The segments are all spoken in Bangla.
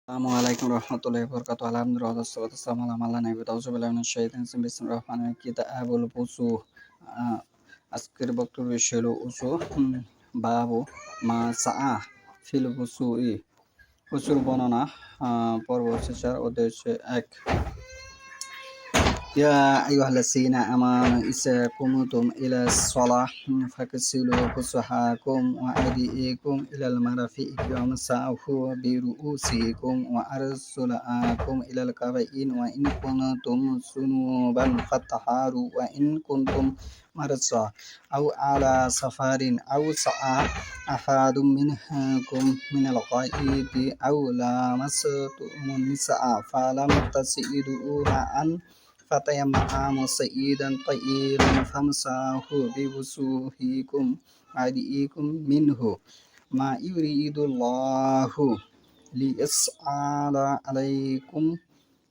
আসসালামু আলাইকুম রহমতুল্লাহি ওয়া বারাকাতুহু। আলহামদুলিল্লাহ ওয়াসসালাতু ওয়াসসালামু আলা মান লা নাবিয়্যা বা'দাহু। আউযু বিল্লাহি মিনাশ শাইতানির রাজিম। বিসমিল্লাহির রহমানির রহিম। কিতাবুল উযু। আজকের বক্তব্য বিষয় হলো উযু। বাবু মা সাআ ফিল উযুই। উযুর বর্ণনা। পর্ব হচ্ছে ৪, অধ্যায় হচ্ছে ১। يا أيها الذين آمنوا إذا قمتم إلى الصلاة فاغسلوا وجوهكم وأيديكم إلى المرافق وامسحوا برؤوسكم وأرجلكم إلى الكعبين وإن كنتم جنبا فاطهروا وإن كنتم مرضى أو على سفر أو سعى أحد منكم من الغائط أو لامستم النساء فلم تجدوا ماء فتيمموا صعيدا طيبا فامسحوا بوجوهكم وأيديكم منه ما يريد الله ليجعل عليكم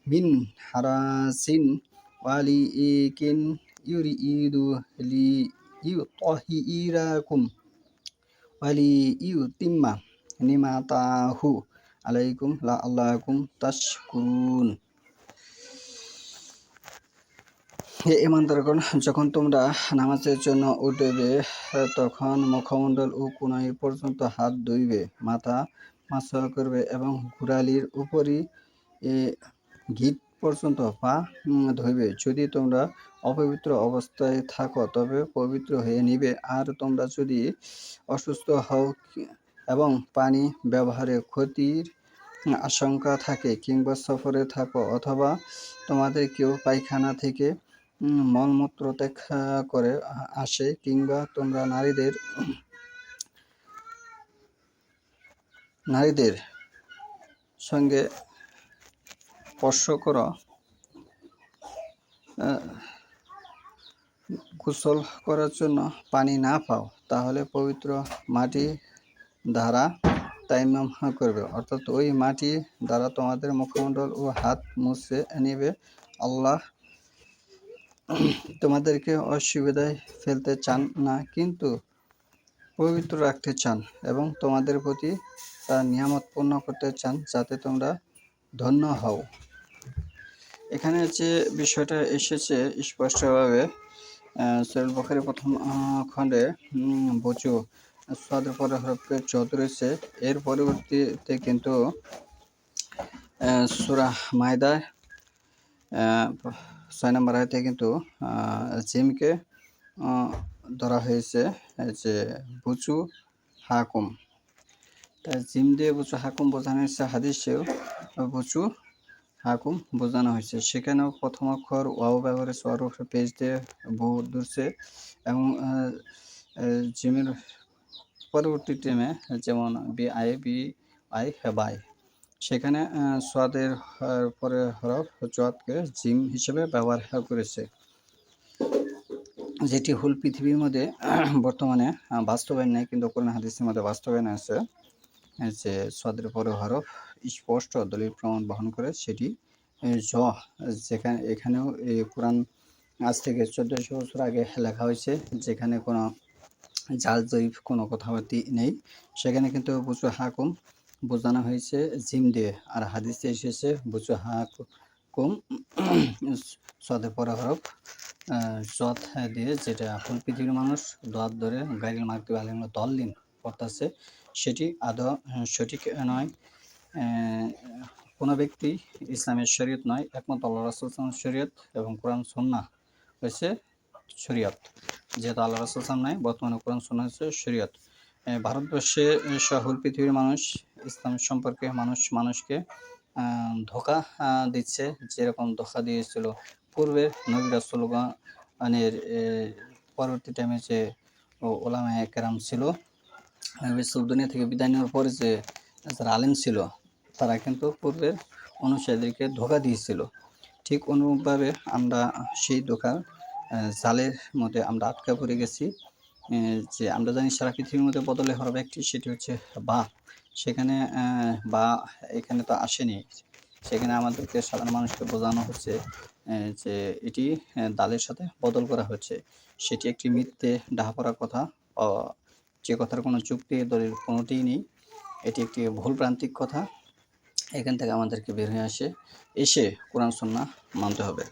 من حرج ولكن يريد ليطهركم وليتم نعمته عليكم لعلكم تشكرون। হে ঈমানদারগণ, যখন তোমরা নামাজের জন্য উঠবে তখন মুখমণ্ডল ও কোনাই পর্যন্ত হাত ধুইবে, মাথা মাসহ করবে এবং গোড়ালির উপরই গিট পর্যন্ত পা ধুইবে। যদি তোমরা অপবিত্র অবস্থায় থাকো তবে পবিত্র হয়ে নিবে। আর তোমরা যদি অসুস্থ হও এবং পানি ব্যবহারে ক্ষতির আশঙ্কা থাকে কিংবা সফরে থাকো অথবা তোমাদের কেউ পায়খানা থেকে মলমূত্র ত্যাগ করে আসে কিংবা তোমরা নারীদের সঙ্গে স্পর্শ করো, গোসল করার জন্য পানি না পাও, তাহলে পবিত্র মাটি দ্বারা তায়াম্মুম করবে, অর্থাৎ ওই মাটি দ্বারা তোমাদের মুখমণ্ডল ও হাত মুছে নেবে। আল্লাহ তোমাদেরকে অসুবিধায় ফেলতে চান না, কিন্তু পবিত্র রাখতে চান এবং তোমাদের প্রতি তার নিয়ামত পূর্ণ করতে চান যাতে তোমরা ধন্য হও। এখানে যে বিষয়টা এসেছে স্পষ্টভাবে সহিহ বুখারী প্রথম খণ্ডে বুজু সাদের পরে হরফে যদ রয়েছে। এর পরবর্তীতে কিন্তু সূরা মায়দার ৬ নম্বর আয়াতে কিন্তু জিমকে ধরা হয়েছে যে বুজু হাকুম। তাই জিম দিয়ে বুজু হাকুম বোঝানো হয়েছে, হাদিসেও বুজু হাকুম বোঝানো হয়েছে। সেখানেও প্রথম অক্ষর ওয়াও ব্যবহার হয়েছে, ওয়ার উপরে পেজ দিয়ে বহু ধরছে এবং জিমের পরবর্তী টেমে যেমন বি আই বাই, সেখানে সোয়াদের পরে হরফ জদকে জিম হিসেবে ব্যবহার করেছে, যেটি হুল পৃথিবীর মধ্যে বর্তমানে বাস্তবায়ন নেই, কিন্তু কোরআন হাদিসের মধ্যে বাস্তবায়ন আছে যে সোয়াদের পরে হরফ স্পষ্ট দলিল প্রমাণ বহন করে, সেটি জ। যেখানে এখানেও এই কোরআন আজ থেকে 1400 বছর আগে লেখা হয়েছে, যেখানে কোনো জাল জয়ীফ কোনো কথাবার্তি নেই, সেখানে কিন্তু বুজু হাকুম বোঝানো হয়েছে জিম দিয়ে। আর হাদিসে এসেছে বুজু হাকুম সদের পরে হরফ জদ দিয়ে, যেটা হুল পৃথিবীর মানুষ দোয়াত ধরে গাইরিল মাগদুবি আলাইহিম দল্লিন পড়তেছে, সেটি আদৌ সঠিক নয়। কোনো ব্যক্তি ইসলামের শরীয়ত নয়, একমাত্র আল্লাহ রাসূল সাল্লাল্লাহু আলাইহি ওয়াসাল্লামের শরীয়ত এবং কোরআন সুন্নাহ হয়েছে শরীয়ত। যেহেতু আল্লাহ রাসূল সাল্লাল্লাহু আলাইহি ওয়াসাল্লাম নাই, বর্তমানে কোরআন সুন্নাহ হচ্ছে শরীয়ত। ভারতবর্ষে সহ হুল পৃথিবীর মানুষ ইসলাম সম্পর্কে মানুষকে ধোঁকা দিচ্ছে, যেরকম ধোঁকা দিয়েছিল পূর্বের নবী রাসূলগণের পরবর্তী টাইমে যে ওলামায়ে কেরাম ছিল, দুনিয়া থেকে বিদায় নেওয়ার পরে যে যারা আলেম ছিল তারা কিন্তু পূর্বের অনুসারীদেরকে ধোঁকা দিয়েছিল। ঠিক অনুরূপভাবে আমরা সেই ধোঁকার জালের মধ্যে আমরা আটকা পড়ে গেছি। যে আমরা জানি সারা পৃথিবীর মধ্যে বদলে হরফ একটি, সেটি হচ্ছে বা। সেখানে বা এখানে তো আসেনি, সেখানে আমাদেরকে সাধারণ মানুষকে বোঝানো হচ্ছে যে এটি দালের সাথে বদল করা হচ্ছে। সেটি একটি মিথ্যে ডাহাপড়া কথা, যে কথার কোনো যুক্তি দলিল কোনোটিই নেই। এটি একটি ভুল প্রান্তিক কথা এখান থেকে আমাদেরকে বের হয়ে এসে কোরআন সুন্নাহ মানতে হবে।